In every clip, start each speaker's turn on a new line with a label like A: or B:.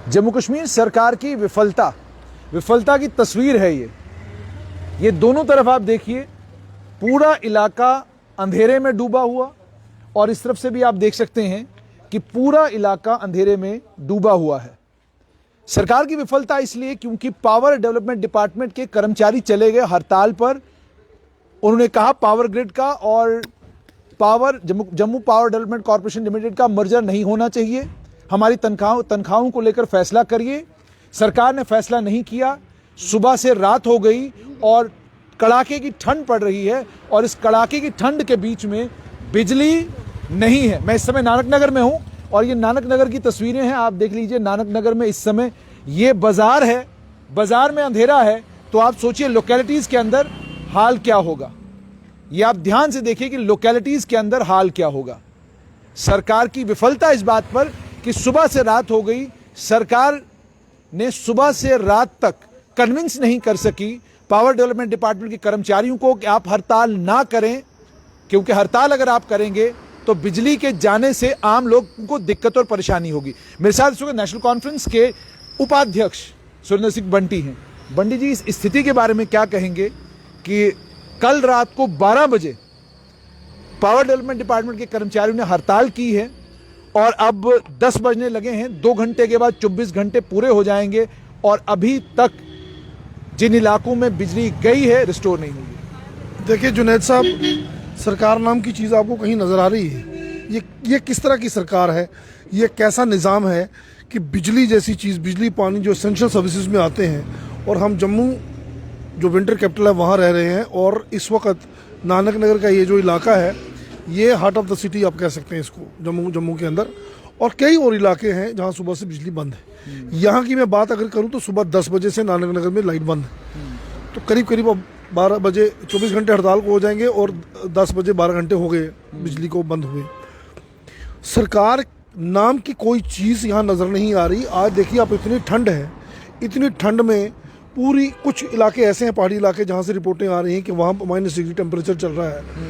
A: जम्मू कश्मीर सरकार की विफलता की तस्वीर है ये दोनों तरफ आप देखिए, पूरा इलाका अंधेरे में डूबा हुआ, और इस तरफ से भी आप देख सकते हैं कि पूरा इलाका अंधेरे में डूबा हुआ है। सरकार की विफलता इसलिए क्योंकि पावर डेवलपमेंट डिपार्टमेंट के कर्मचारी चले गए हड़ताल पर। उन्होंने कहा पावर ग्रिड का और Jammu power development corporation limited का मर्जर नहीं होना चाहिए, हमारी तनख्वाहों को लेकर फैसला करिए। सरकार ने फैसला नहीं किया। सुबह से रात हो गई और कड़ाके की ठंड पड़ रही है, और इस कड़ाके की ठंड के बीच में बिजली नहीं है। मैं इस समय नानक नगर में हूं और ये नानक नगर की तस्वीरें हैं, आप देख लीजिए। नानक नगर में इस समय ये बाजार है, बाजार में अंधेरा है, तो आप सोचिए लोकेलिटीज के अंदर हाल क्या होगा। ये आप ध्यान से देखिए कि लोकेलिटीज के अंदर हाल क्या होगा। सरकार की विफलता इस बात पर कि सुबह से रात हो गई, सरकार ने सुबह से रात तक कन्विंस नहीं कर सकी पावर डेवलपमेंट डिपार्टमेंट के कर्मचारियों को कि आप हड़ताल ना करें, क्योंकि हड़ताल अगर आप करेंगे तो बिजली के जाने से आम लोगों को दिक्कत और परेशानी होगी। मेरे साथ इस वक्त नेशनल कॉन्फ्रेंस के उपाध्यक्ष सुरेंद्र सिंह बंटी हैं। बंटी जी, इस स्थिति के बारे में क्या कहेंगे कि कल रात को 12 बजे पावर डेवलपमेंट डिपार्टमेंट के कर्मचारियों ने हड़ताल की है और अब 10 बजने लगे हैं, 2 घंटे के बाद 24 घंटे पूरे हो जाएंगे और अभी तक जिन इलाकों में बिजली गई है रिस्टोर नहीं हुई।
B: देखिए जुनैद साहब, सरकार नाम की चीज़ आपको कहीं नज़र आ रही है? ये किस तरह की सरकार है? ये कैसा निज़ाम है कि बिजली जैसी चीज़, बिजली पानी जो एसेंशियल सर्विसेज में आते हैं, और हम जम्मू जो विंटर कैपिटल है वहाँ रह रहे हैं, और इस वक्त नानक नगर का ये जो इलाका है ये हार्ट ऑफ द सिटी आप कह सकते हैं इसको, जम्मू के अंदर, और कई और इलाके हैं जहाँ सुबह से बिजली बंद है। यहाँ की मैं बात अगर करूँ तो सुबह 10 बजे से नानक नगर में लाइट बंद है, तो करीब करीब 12 बजे 24 घंटे हड़ताल को हो जाएंगे और 10 बजे 12 घंटे हो गए बिजली को बंद हुए। सरकार नाम की कोई चीज़ यहाँ नज़र नहीं आ रही। आज देखिए आप, इतनी ठंड है, इतनी ठंड में पूरी कुछ इलाके ऐसे हैं, पहाड़ी इलाके, जहाँ से रिपोर्टें आ रही हैं कि वहाँ -डिग्री टेम्परेचर चल रहा है।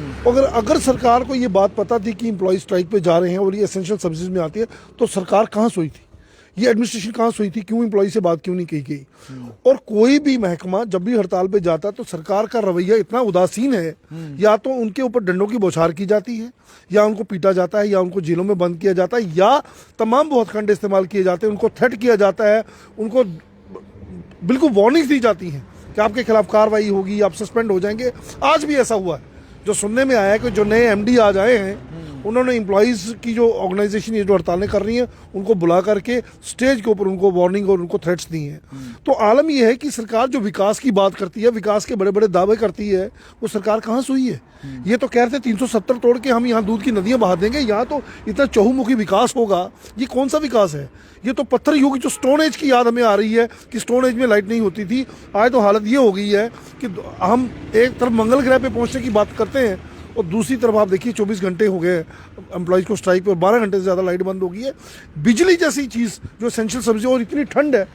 B: अगर सरकार को ये बात पता थी कि एम्प्लॉय स्ट्राइक पे जा रहे हैं और ये एसेंशियल सर्विसेज में आती है, तो सरकार कहाँ सोई थी? ये एडमिनिस्ट्रेशन कहाँ सोई थी? क्यों एम्प्लॉय से बात क्यों नहीं की गई? और कोई भी महकमा जब भी हड़ताल पे जाता है तो सरकार का रवैया इतना उदासीन है, या तो उनके ऊपर डंडों की बौछार की जाती है, या उनको पीटा जाता है, या उनको जेलों में बंद किया जाता है, या तमाम बहुत खंड इस्तेमाल किए जाते हैं, उनको थ्रेट किया जाता है, उनको बिल्कुल वार्निंग्स दी जाती हैं कि आपके खिलाफ कार्रवाई होगी, आप सस्पेंड हो जाएंगे। आज भी ऐसा हुआ है। जो सुनने में आया है कि जो नए एमडी आज आए हैं, उन्होंने एम्प्लॉयज़ की जो ऑर्गेनाइजेशन ये जो हड़तालें कर रही हैं उनको बुला करके स्टेज के ऊपर उनको वार्निंग और उनको थ्रेट्स दी हैं। तो आलम ये है कि सरकार जो विकास की बात करती है, विकास के बड़े बड़े दावे करती है, वो सरकार कहाँ सोई है? ये तो कह रहे थे 370 तोड़ के हम यहाँ दूध की नदियाँ बहा देंगे, यहाँ तो इतना चहुमुखी विकास होगा। ये कौन सा विकास है? ये तो पत्थर युग, जो स्टोन एज की याद हमें आ रही है कि स्टोन एज में लाइट नहीं होती थी। आज तो हालत ये हो गई है कि हम एक तरफ मंगल ग्रह पे पहुंचने की बात करते हैं और दूसरी तरफ आप देखिए 24 घंटे हो गए एम्प्लॉयज़ को स्ट्राइक पे, 12 घंटे से ज़्यादा लाइट बंद हो गई है। बिजली जैसी चीज़ जो एसेंशियल सर्विस, और इतनी ठंड है,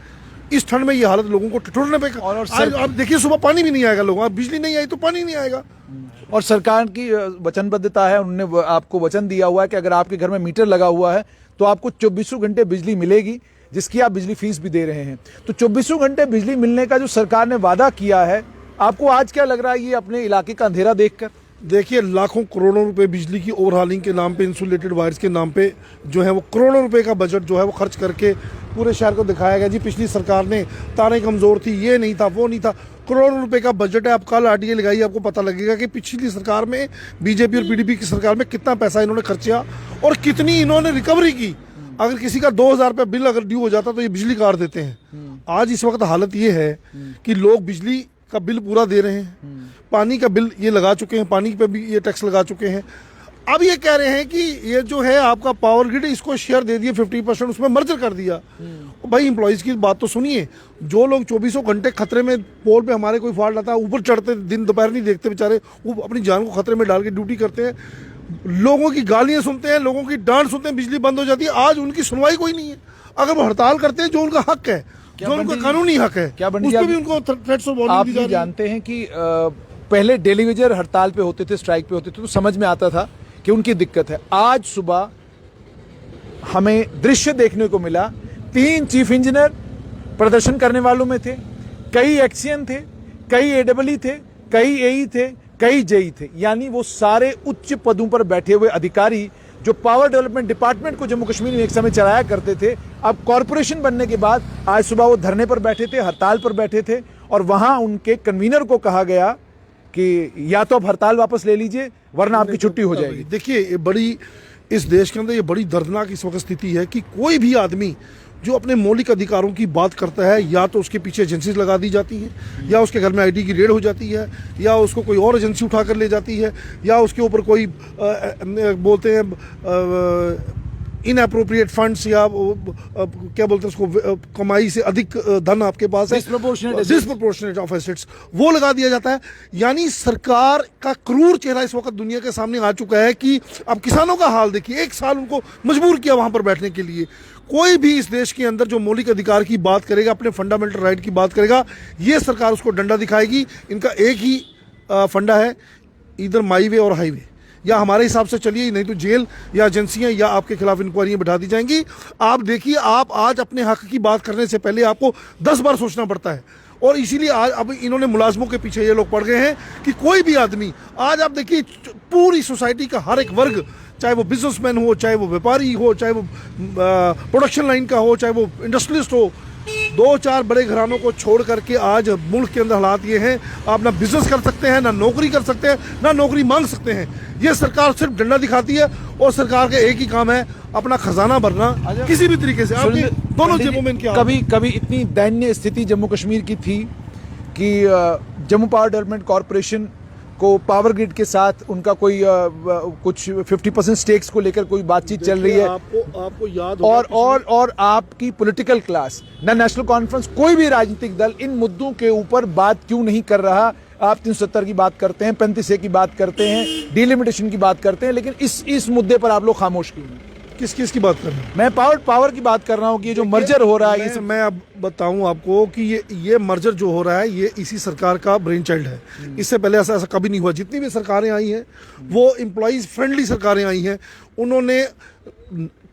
B: इस ठंड में ये हालत लोगों को ठिठुरने पे। और आप देखिए सुबह पानी भी नहीं आएगा लोगों, बिजली नहीं आई तो पानी नहीं आएगा।
A: और सरकार की वचनबद्धता है, उन्होंने आपको वचन दिया हुआ है कि अगर आपके घर में मीटर लगा हुआ है तो आपको 24 घंटे बिजली मिलेगी, जिसकी आप बिजली फीस भी दे रहे हैं। तो 24 घंटे बिजली मिलने का जो सरकार ने वादा किया है, आपको आज क्या लग रहा है ये अपने इलाके का अंधेरा देखकर?
B: देखिए, लाखों करोड़ों रुपए बिजली की ओवरहालिंग के नाम पे, इंसुलेटेड वायर्स के नाम पे जो है वो करोड़ों रुपए का बजट जो है वो खर्च करके पूरे शहर को दिखाया गया। जी पिछली सरकार ने तारें कमज़ोर थी, ये नहीं था, वो नहीं था। करोड़ों रुपए का बजट है। आप कल आरटीए लगाइए, आपको पता लगेगा कि पिछली सरकार में, बीजेपी और पीडीपी की सरकार में कितना पैसा इन्होंने खर्चा और कितनी इन्होंने रिकवरी की। अगर किसी का 2000 रुपये बिल अगर ड्यू हो जाता तो ये बिजली काट देते हैं। आज इस वक्त हालत ये है कि लोग बिजली का बिल पूरा दे रहे हैं, पानी का बिल ये लगा चुके हैं, पानी पे भी ये टैक्स लगा चुके हैं। अब ये कह रहे हैं कि ये जो है आपका पावर ग्रिड, इसको शेयर दे दिए 50%, उसमें मर्जर कर दिया। भाई एम्प्लॉयज़ की बात तो सुनिए। जो लोग 24 घंटे खतरे में, पोल पे हमारे कोई फॉल्ट आता है, ऊपर चढ़ते, दिन दोपहर नहीं देखते बेचारे, वो अपनी जान को खतरे में डाल के ड्यूटी करते हैं, लोगों की गालियाँ सुनते हैं, लोगों की डांट सुनते हैं, बिजली बंद हो जाती है। आज उनकी सुनवाई कोई नहीं है। अगर वो हड़ताल करते हैं, जो उनका हक है, जो उनका कानूनी हक है, उसमें भी उनको थ्रेट्स और वार्निंग दी जा रही है।
A: आप जानते हैं कि पहले डेलीवेजर हड़ताल पे होते थे, स्ट्राइक पे होते थे, तो समझ में आता था कि उनकी दिक्कत है। आज सुबह हमें दृश्य देखने को मिला 3 चीफ इंजीनियर प्रदर्शन करने वालों में थे, कई एक्सियन थे, कई एडब्ल्यू थे, कई एई थे, कई जेई थे। यानी वो सारे उच्च पदों पर बैठे हुए अधिकारी जो पावर डेवलपमेंट डिपार्टमेंट को जम्मू कश्मीर में एक समय चलाया करते थे, अब कॉरपोरेशन बनने के बाद आज सुबह वो धरने पर बैठे थे, हड़ताल पर बैठे थे। और वहां उनके कन्वीनर को कहा गया कि या तो आप हड़ताल वापस ले लीजिए वरना आपकी छुट्टी हो जाएगी।
B: देखिए, ये बड़ी, इस देश के अंदर ये बड़ी दर्दनाक इस वक्त स्थिति है कि कोई भी आदमी जो अपने मौलिक अधिकारों की बात करता है, या तो उसके पीछे एजेंसीज लगा दी जाती है, या उसके घर में आईटी की रेड हो जाती है, या उसको कोई और एजेंसी उठा कर ले जाती है, या उसके ऊपर कोई बोलते हैं इनअप्रोप्रिएट फंड्स, या क्या बोलते हैं उसको, कमाई से अधिक धन आपके पास है, डिस्प्रोपोर्शनेट ऑफ एसेट्स, वो लगा दिया जाता है। यानी सरकार का क्रूर चेहरा इस वक्त दुनिया के सामने आ चुका है कि अब किसानों का हाल देखिए, 1 साल उनको मजबूर किया वहां पर बैठने के लिए। कोई भी इस देश के अंदर जो मौलिक अधिकार की बात करेगा, अपने फंडामेंटल राइट की बात करेगा, ये सरकार उसको डंडा दिखाएगी। इनका एक ही फंडा है, इधर माई वे और हाईवे, या हमारे हिसाब से चलिए, नहीं तो जेल या एजेंसियां या आपके खिलाफ इंक्वायरियां बैठा दी जाएंगी। आप देखिए, आप आज अपने हक की बात करने से पहले आपको 10 बार सोचना पड़ता है। और इसीलिए आज अब इन्होंने मुलाजमों के पीछे ये लोग पड़ गए हैं कि कोई भी आदमी, आज आप देखिए पूरी सोसाइटी का हर एक वर्ग, चाहे वो बिजनेसमैन हो, चाहे वो व्यापारी हो, चाहे वो प्रोडक्शन लाइन का हो, चाहे वो इंडस्ट्रियलिस्ट हो, 2-4 बड़े घरानों को छोड़ करके आज मुल्क के अंदर हालात ये हैं, आप ना बिजनेस कर सकते हैं, ना नौकरी कर सकते हैं, ना नौकरी मांग सकते हैं। ये सरकार सिर्फ डंडा दिखाती है और सरकार का एक ही काम है अपना खजाना भरना किसी भी तरीके से। आपके दोनों जेबों में इनके
A: कभी इतनी दयनीय स्थिति जम्मू कश्मीर की थी कि जम्मू पावर डेवलपमेंट कॉरपोरेशन को पावर ग्रिड के साथ उनका कोई कुछ 50% स्टेक्स को लेकर कोई बातचीत चल रही है।
B: आपको याद होगा
A: और आपकी पॉलिटिकल क्लास, ना नेशनल कॉन्फ्रेंस, कोई भी राजनीतिक दल इन मुद्दों के ऊपर बात क्यों नहीं कर रहा। आप 370 की बात करते हैं, 35A की बात करते हैं, डिलिमिटेशन की बात करते हैं, लेकिन इस मुद्दे पर आप लोग खामोश क्यों हैं?
B: किस की बात कर रहे हैं?
A: मैं पावर की बात कर रहा हूँ कि ये जो मर्जर हो रहा है,
B: मैं अब बताऊं आपको कि ये मर्जर जो हो रहा है, ये इसी सरकार का ब्रेन चाइल्ड है। इससे पहले ऐसा कभी नहीं हुआ। जितनी भी सरकारें आई हैं वो एम्प्लॉइज फ्रेंडली सरकारें आई हैं। उन्होंने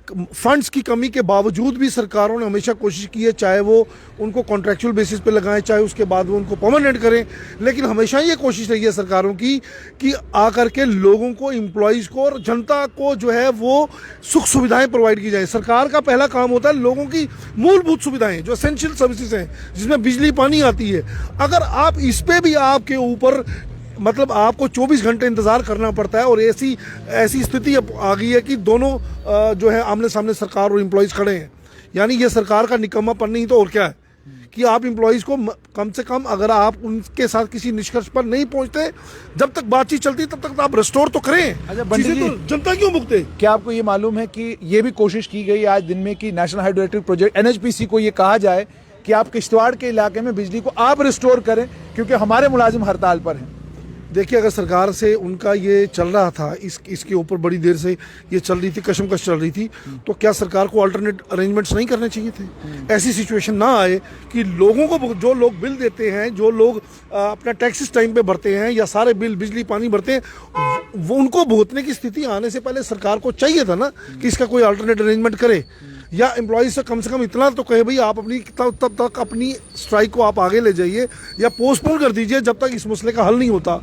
B: फंड्स की कमी के बावजूद भी सरकारों ने हमेशा कोशिश की है, चाहे वो उनको कॉन्ट्रैक्चुअल बेसिस पे लगाएं, चाहे उसके बाद वो उनको परमानेंट करें, लेकिन हमेशा ये कोशिश रही है सरकारों की कि आकर के लोगों को, एम्प्लॉइज को और जनता को जो है वो सुख सुविधाएं प्रोवाइड की जाए। सरकार का पहला काम होता है लोगों की मूलभूत सुविधाएं, जो एसेंशियल सर्विसेज हैं, जिसमें बिजली पानी आती है। अगर आप इस पे भी आपके ऊपर मतलब आपको 24 घंटे इंतजार करना पड़ता है, और ऐसी स्थिति आ गई है कि दोनों जो है आमने सामने सरकार और एम्प्लॉइज खड़े हैं। यानी ये सरकार का निकम्मापन नहीं तो और क्या है कि आप एम्प्लॉइज को कम से कम, अगर आप उनके साथ किसी निष्कर्ष पर नहीं पहुंचते, जब तक बातचीत चलती तब तक आप रिस्टोर तो करें। चीजें तो जनता क्यों भुगते?
A: क्या आपको ये मालूम है कि ये भी कोशिश की गई आज दिन में कि national hydro electric project NHPC को ये कहा जाए कि आप किश्तवाड़ के इलाके में बिजली को आप रिस्टोर करें, क्योंकि हमारे मुलाजिम हड़ताल पर हैं।
B: देखिए, अगर सरकार से उनका ये चल रहा था, इसके ऊपर बड़ी देर से ये चल रही थी, कशमकश चल रही थी, तो क्या सरकार को अल्टरनेट अरेंजमेंट्स नहीं करने चाहिए थे? ऐसी सिचुएशन ना आए कि लोगों को, जो लोग बिल देते हैं, जो लोग अपना टैक्सेस टाइम पे भरते हैं, या सारे बिल बिजली पानी भरते हैं, वो उनको भुगतने की स्थिति आने से पहले सरकार को चाहिए था ना कि इसका कोई अल्टरनेट अरेंजमेंट करे, या एम्प्लॉइज से कम इतना तो कहे भाई आप अपनी तब तक अपनी स्ट्राइक को आप आगे ले जाइए या पोस्टपोन कर दीजिए जब तक इस मसले का हल नहीं होता।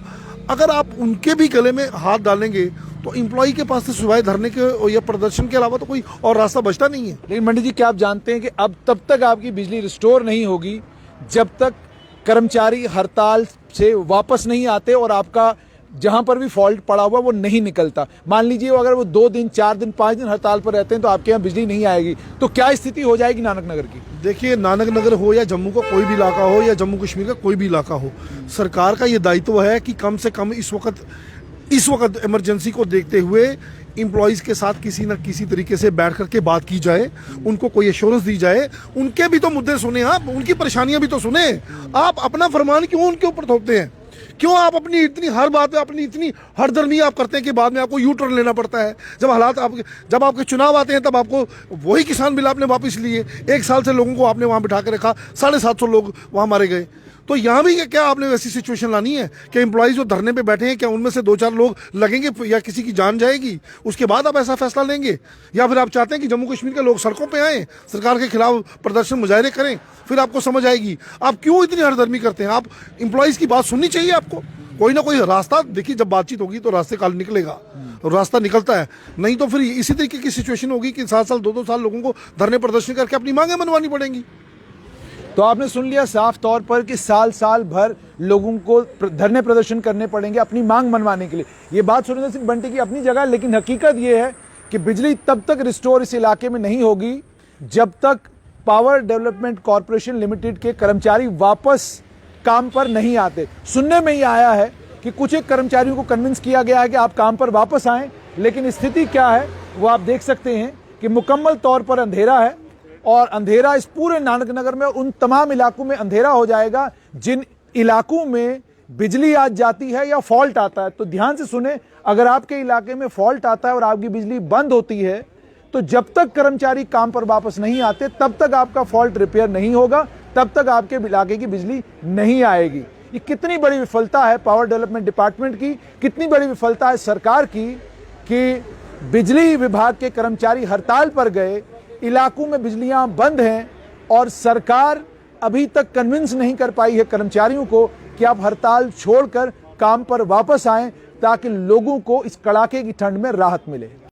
B: अगर आप उनके भी गले में हाथ डालेंगे तो एम्प्लॉय के पास से सिवाय धरने के या प्रदर्शन के अलावा तो कोई और रास्ता बचता नहीं है।
A: लेकिन मंडी जी, क्या आप जानते हैं कि अब तब तक आपकी बिजली रिस्टोर नहीं होगी जब तक कर्मचारी हड़ताल से वापस नहीं आते और आपका जहां पर भी फॉल्ट पड़ा हुआ वो नहीं निकलता। मान लीजिए अगर वो 2 दिन, 4 दिन, 5 दिन हड़ताल पर रहते हैं तो आपके यहाँ बिजली नहीं आएगी, तो क्या स्थिति हो जाएगी नानक नगर की?
B: देखिए, नानक नगर हो या जम्मू का कोई भी इलाका हो या जम्मू कश्मीर का कोई भी इलाका हो, सरकार का ये दायित्व है कि कम से कम इस वक्त इमरजेंसी को देखते हुए एम्प्लॉइज के साथ किसी न किसी तरीके से बैठ करके बात की जाए, उनको कोई एश्योरेंस दी जाए, उनके भी तो मुद्दे सुने आप, उनकी परेशानियां भी तो सुने। आप अपना फरमान क्यों उनके ऊपर थोपते हैं? क्यों आप अपनी इतनी हर बात पे अपनी इतनी हरदर्मी आप करते हैं कि बाद में आपको यू टर्न लेना पड़ता है? जब आपके चुनाव आते हैं तब आपको वही किसान बिल आपने वापस लिए, 1 साल से लोगों को आपने वहां बिठा के रखा, 750 लोग वहां मारे गए। तो यहाँ भी क्या आपने वैसी सिचुएशन लानी है कि एम्प्लॉयज जो धरने पे बैठे हैं, क्या उनमें से 2-4 लोग लगेंगे या किसी की जान जाएगी, उसके बाद आप ऐसा फैसला लेंगे? या फिर आप चाहते हैं कि जम्मू कश्मीर के लोग सड़कों पे आएँ, सरकार के खिलाफ प्रदर्शन मुजाहरे करें, फिर आपको समझ आएगी आप क्यों इतनी हरदर्मी करते हैं? आप एम्प्लॉयज की बात सुननी चाहिए आपको। कोई ना कोई रास्ता देखिए, जब बातचीत होगी तो रास्ते काल निकलेगा, रास्ता निकलता है, नहीं तो फिर इसी तरीके की सिचुएशन होगी कि 7 साल 2-2 साल लोगों को धरने प्रदर्शन करके अपनी मांगें मनवानी पड़ेंगी।
A: तो आपने सुन लिया साफ तौर पर कि साल भर लोगों को धरने प्रदर्शन करने पड़ेंगे अपनी मांग मनवाने के लिए। ये बात सुरेंद्र सिंह बंटी की अपनी जगह, लेकिन हकीकत ये है कि बिजली तब तक रिस्टोर इस इलाके में नहीं होगी जब तक पावर डेवलपमेंट कॉरपोरेशन लिमिटेड के कर्मचारी वापस काम पर नहीं आते। सुनने में ही आया है कि कुछ एक कर्मचारियों को कन्विंस किया गया है कि आप काम पर वापस आएं, लेकिन स्थिति क्या है वो आप देख सकते हैं कि मुकम्मल तौर पर अंधेरा है, और अंधेरा इस पूरे नानक नगर में, उन तमाम इलाकों में अंधेरा हो जाएगा जिन इलाकों में बिजली आज जाती है या फॉल्ट आता है। तो ध्यान से सुने, अगर आपके इलाके में फॉल्ट आता है और आपकी बिजली बंद होती है तो जब तक कर्मचारी काम पर वापस नहीं आते तब तक आपका फॉल्ट रिपेयर नहीं होगा, तब तक आपके इलाके की बिजली नहीं आएगी। ये कितनी बड़ी विफलता है पावर डेवलपमेंट डिपार्टमेंट की, कितनी बड़ी विफलता है सरकार की कि बिजली विभाग के कर्मचारी हड़ताल पर गए, इलाकों में बिजलियां बंद हैं और सरकार अभी तक कन्विंस नहीं कर पाई है कर्मचारियों को कि आप हड़ताल छोड़कर काम पर वापस आएं ताकि लोगों को इस कड़ाके की ठंड में राहत मिले।